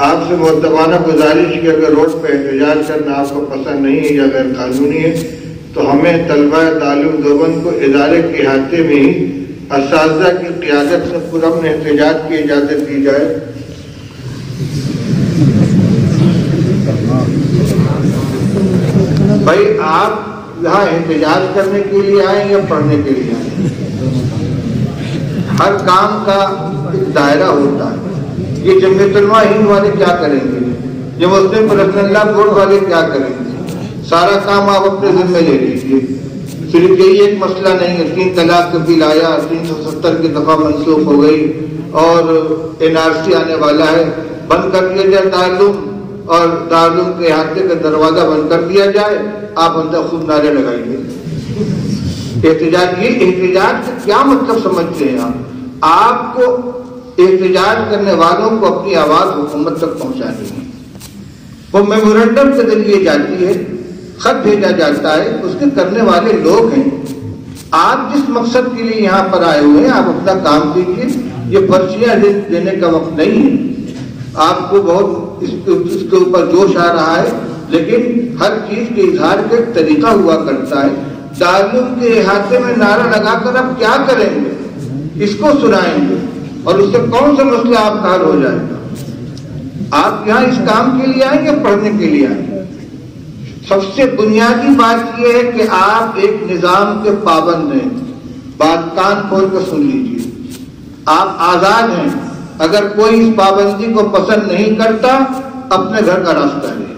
آپ سے مؤدبانہ گزارش کہ اگر روڈ پہ احتجاج کرنا آپ کو پسند نہیں ہے یا غیر قانونی ہے تو ہمیں طلبہ دارالعلوم دیوبند کو ادارے کے احاطے میں ہی اساتذہ کی قیادت سے پرامن احتجاج کی اجازت دی جائے۔ بھائی آپ یہاں احتجاج کرنے کے لیے آئیں یا پڑھنے کے لیے آئیں؟ ہر کام کا ایک دائرہ ہوتا ہے۔ یہ جمعیت علماء ہند والے کیا کریں گے، یہ مسلم پرسنل لا بورڈ والے کیا کریں گے؟ سارا کام آپ اپنے ذمہ لے لیجیے۔ صرف یہی ایک مسئلہ نہیں ہے، 3 طلاق کا بل آیا، 370 کی دفعہ منسوخ ہو گئی اور NRC آنے والا ہے، بند کر دیا جائے دارالعلوم اور دارالعلوم کے احاطے کا دروازہ بند کر دیا جائے، آپ اندر خود نعرے لگائیے۔ احتجاج کا کیا مطلب سمجھتے ہیں آپ کو احتجاج کرنے والوں کو اپنی آواز حکومت تک پہنچانی ہے۔ وہ میمورنڈم کے ذریعے جاتی ہے، خط بھیجا جاتا ہے، اس کے کرنے والے لوگ ہیں۔ آپ جس مقصد کے لیے یہاں پر آئے ہوئے ہیں آپ اپنا کام کیجیے، یہ پرچیاں دینے کا وقت نہیں ہے۔ آپ کو بہت اس کے اوپر جوش آ رہا ہے، لیکن ہر چیز کے اظہار کا ایک طریقہ ہوا کرتا ہے۔ دارالعلوم کے احاطے میں نعرہ لگا کر آپ کیا کریں گے؟ اس کو سنائیں گے اور اس سے کون سا مسئلہ آپ کا حل ہو جائے گا؟ آپ یہاں اس کام کے لیے آئیں یا پڑھنے کے لیے آئیں؟ سب سے بنیادی بات یہ ہے کہ آپ ایک نظام کے پابند ہیں۔ بات کان کھول کر سن لیجیے، آپ آزاد ہیں۔ اگر کوئی اس پابندی کو پسند نہیں کرتا اپنے گھر کا راستہ ہے،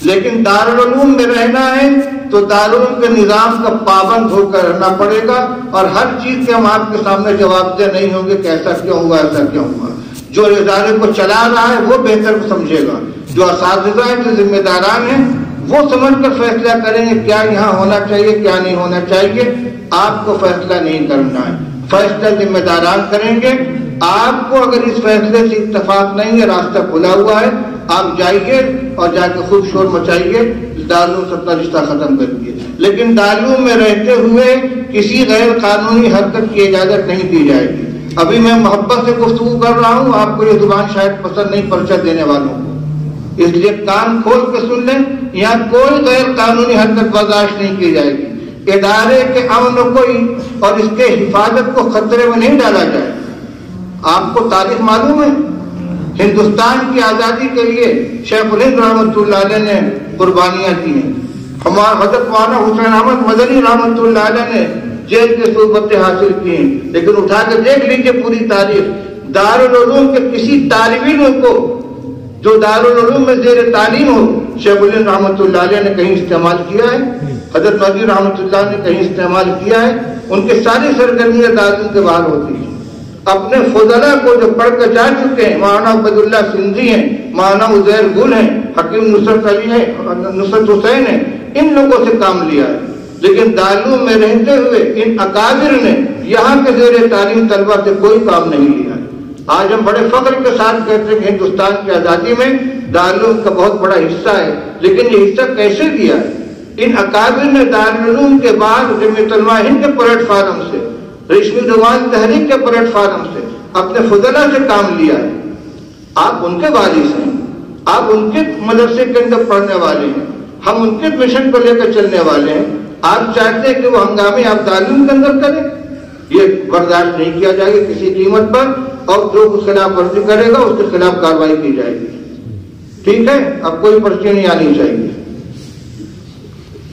لیکن دارالعلوم میں رہنا ہے تو دارالعلوم کے نظام کا پابند ہو کر رہنا پڑے گا، اور ہر چیز کے ہم آپ کے سامنے جواب دہ نہیں ہوں گے کہ ایسا کیوں ہوا، ایسا کیوں ہوا۔ جو ادارے کو چلا رہا ہے وہ بہتر سمجھے گا، جو اساتذہ ہیں، جو ذمہ داران ہیں، وہ سمجھ کر فیصلہ کریں گے کیا یہاں ہونا چاہیے کیا نہیں ہونا چاہیے۔ آپ کو فیصلہ نہیں کرنا ہے، فیصلہ ذمہ داران کریں گے۔ آپ کو اگر اس فیصلے سے اتفاق نہیں ہے، راستہ کھلا ہوا ہے، آپ جائیے اور جا کے خوب شور مچائیے، دارالعلوم سے اپنا رشتہ ختم کر دیے۔ لیکن دارالعلوم میں رہتے ہوئے کسی غیر قانونی حرکت کی اجازت نہیں دی جائے گی۔ ابھی میں محبت سے گفتگو کر رہا ہوں، آپ کو یہ زبان شاید پسند نہیں پرچہ دینے والوں کو، اس لیے کان کھول کے سن لیں، یہاں کوئی غیر قانونی حرکت برداشت نہیں کی جائے گی۔ ادارے کے امن کو اور اس کے حفاظت کو خطرے میں نہیں ڈالا جائے۔ آپ کو تاریخ معلوم ہے، ہندوستان کی آزادی کے لیے شیخ الہند رحمۃ اللہ علیہ نے قربانیاں دی ہیں۔ ہمارا حضرت مولانا حسین احمد مدنی رحمۃ اللہ علیہ نے جیل کی صحبتیں حاصل کی ہیں، لیکن اٹھا کے دیکھ لیجیے پوری تاریخ، دارالعلوم کے کسی طالب علم کو جو دارالعلوم میں زیر تعلیم ہو، شیخ الہند رحمۃ اللہ علیہ نے کہیں استعمال کیا ہے؟ حضرت نبی رحمۃ اللہ نے کہیں استعمال کیا ہے؟ ان کے ساری سرگرمیاں دارالعلوم کے باہر ہوتی ہیں۔ اپنے فضلاء کو جو پڑھ کر جا چکے ہیں، مولانا عبد اللہ سندھی ہیں، مولانا عزیر گل ہیں، حکیم نصرت علی ہیں، نصرت حسین ہیں، ان لوگوں سے کام لیا ہے۔ لیکن دارالعلوم میں رہتے ہوئے ان اکابر نے یہاں کے زیر تعلیم طلبہ سے کوئی کام نہیں لیا ہے۔ آج ہم بڑے فخر کے ساتھ کہتے ہیں کہ ہندوستان کی آزادی میں دارالعلوم کا بہت بڑا حصہ ہے، لیکن یہ حصہ کیسے دیا ہے؟ ان اکابر نے دارالعلوم کے بعد جمعیت علماء ہند کے پلیٹ فارم سے، ریشمی روان تحریک کے پلیٹ فارم سے اپنے فضلاء سے کام لیا ہے۔ آپ ان کے وارث ہیں، آپ ان کے مدرسے کے اندر پڑھنے والے ہیں، ہم ان کے مشن کو لے کر چلنے والے ہیں۔ آپ چاہتے ہیں کہ وہ ہنگامے آپ دارالعلوم کے اندر کریں؟ یہ برداشت نہیں کیا جائے گا کسی قیمت پر، اور جو خلاف ورزی کرے گا اس کے خلاف کارروائی کی جائے گی۔ ٹھیک ہے، اب کوئی پرچی نہیں آنی چاہیے۔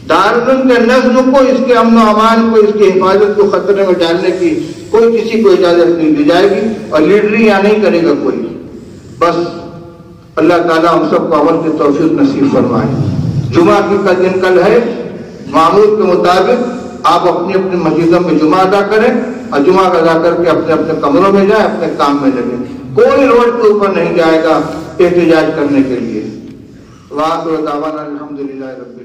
دارالعلوم کے نظم کو، اس کے امن و امان کو، اس کی حفاظت کو خطرے میں ڈالنے کی کوئی کسی کو اجازت نہیں دی جائے گی، اور لیڈری یہاں نہیں کرے گا کوئی۔ بس اللہ تعالیٰ ہم سب کو عمل کی توفیق نصیب فرمائے۔ جمعہ کی کا دن کل ہے، معمول کے مطابق آپ اپنی اپنی مسجدوں میں جمعہ ادا کریں، اور جمعہ ادا کر کے اپنے اپنے کمروں میں جائیں، اپنے کام میں لگیں۔ کوئی روڈ کے اوپر نہیں جائے گا احتجاج کرنے کے لیے۔ وآخر دعوانا الحمدللہ رب